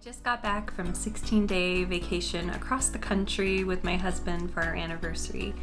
just got back from a 16-day vacation across the country with my husband for our anniversary.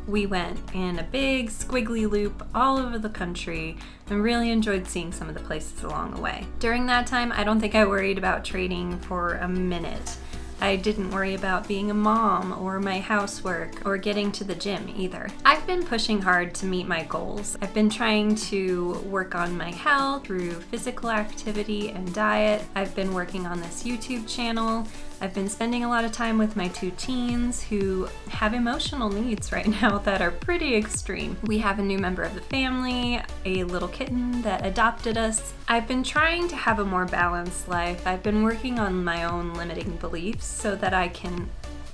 We went in a big squiggly loop all over the country and really enjoyed seeing some of the places along the way. During that time, I don't think I worried about trading for a minute. I didn't worry about being a mom or my housework or getting to the gym either. I've been pushing hard to meet my goals. I've been trying to work on my health through physical activity and diet. I've been working on this YouTube channel. I've been spending a lot of time with my 2 teens who have emotional needs right now that are pretty extreme. We have a new member of the family, a little kitten that adopted us. I've been trying to have a more balanced life. I've been working on my own limiting beliefs so that I can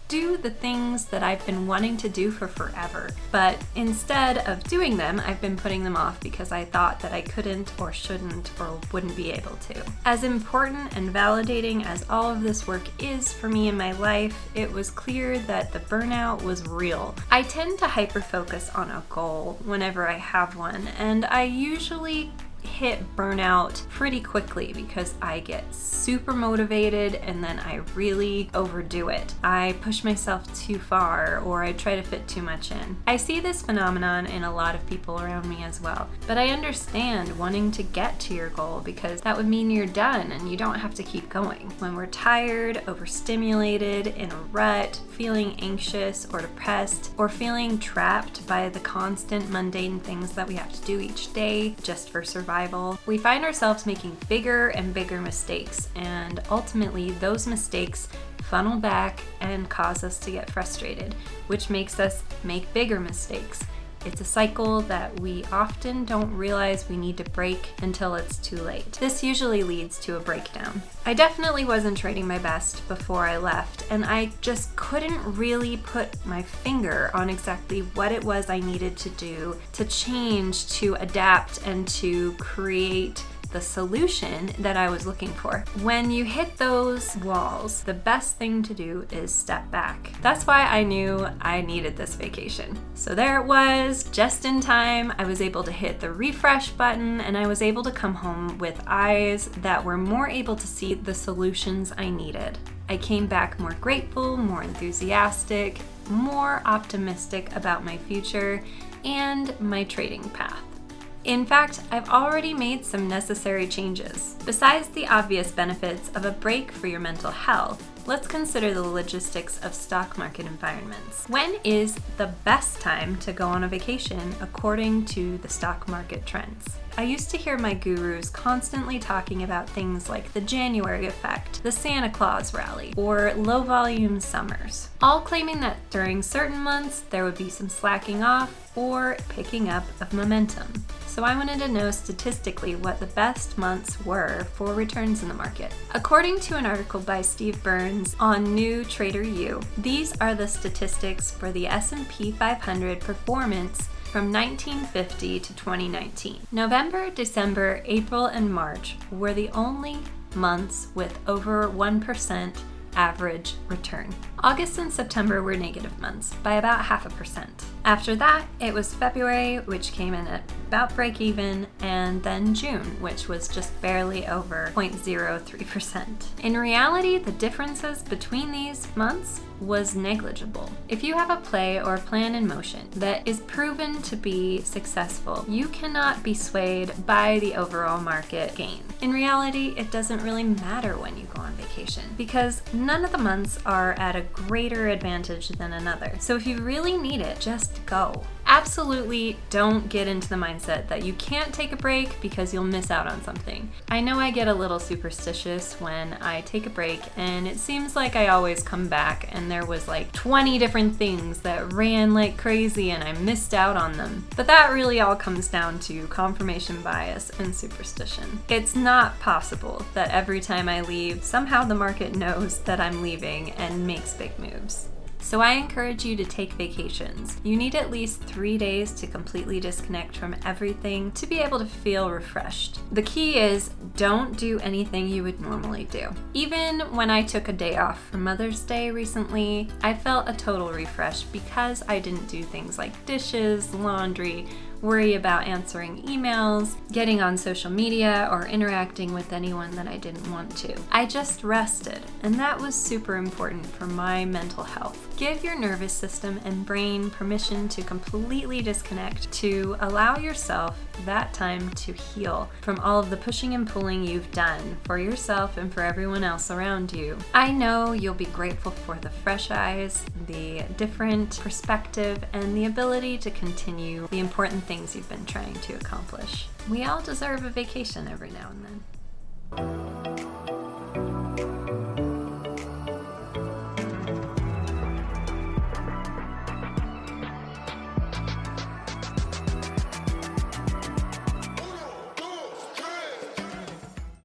do the things that I've been wanting to do for forever. But instead of doing them, I've been putting them off because I thought that I couldn't or shouldn't or wouldn't be able to. As important and validating as all of this work is for me in my life, it was clear that the burnout was real. I tend to hyper-focus on a goal whenever I have one, and I usually hit burnout pretty quickly because I get super motivated and then I really overdo it. I push myself too far or I try to fit too much in. I see this phenomenon in a lot of people around me as well, but I understand wanting to get to your goal because that would mean you're done and you don't have to keep going. When we're tired, overstimulated, in a rut, feeling anxious or depressed, or feeling trapped by the constant mundane things that we have to do each day just for survival, we find ourselves making bigger and bigger mistakes, and ultimately those mistakes funnel back and cause us to get frustrated, which makes us make bigger mistakes. It's a cycle that we often don't realize we need to break until it's too late. This usually leads to a breakdown. I definitely wasn't trading my best before I left, and I just couldn't really put my finger on exactly what it was I needed to do to change, to adapt, and to create the solution that I was looking for. When you hit those walls, the best thing to do is step back. That's why I knew I needed this vacation. So there it was, just in time. I was able to hit the refresh button and I was able to come home with eyes that were more able to see the solutions I needed. I came back more grateful, more enthusiastic, more optimistic about my future and my trading path. In fact, I've already made some necessary changes. Besides the obvious benefits of a break for your mental health, let's consider the logistics of stock market environments. When is the best time to go on a vacation according to the stock market trends? I used to hear my gurus constantly talking about things like the January effect, the Santa Claus rally, or low volume summers, all claiming that during certain months there would be some slacking off or picking up of momentum. So I wanted to know statistically what the best months were for returns in the market. According to an article by Steve Burns on New Trader U, these are the statistics for the S&P 500 performance from 1950 to 2019. November, December, April, and March were the only months with over 1% average return. August and September were negative months by about 0.5%. After that, it was February, which came in at about break even, and then June, which was just barely over 0.03%. In reality, the differences between these months was negligible. If you have a play or plan in motion that is proven to be successful, you cannot be swayed by the overall market gain. In reality, it doesn't really matter when you go on vacation because none of the months are at a greater advantage than another. So if you really need it, just go. Absolutely don't get into the mindset that you can't take a break because you'll miss out on something. I know I get a little superstitious when I take a break and it seems like I always come back and there was like 20 different things that ran like crazy and I missed out on them. But that really all comes down to confirmation bias and superstition. It's not possible that every time I leave, somehow the market knows that I'm leaving and makes big moves. So I encourage you to take vacations. You need at least 3 days to completely disconnect from everything to be able to feel refreshed. The key is don't do anything you would normally do. Even when I took a day off for Mother's Day recently, I felt a total refresh because I didn't do things like dishes, laundry, worry about answering emails, getting on social media, or interacting with anyone that I didn't want to. I just rested, and that was super important for my mental health. Give your nervous system and brain permission to completely disconnect, to allow yourself that time to heal from all of the pushing and pulling you've done for yourself and for everyone else around you. I know you'll be grateful for the fresh eyes, the different perspective, and the ability to continue the important things you've been trying to accomplish. We all deserve a vacation every now and then.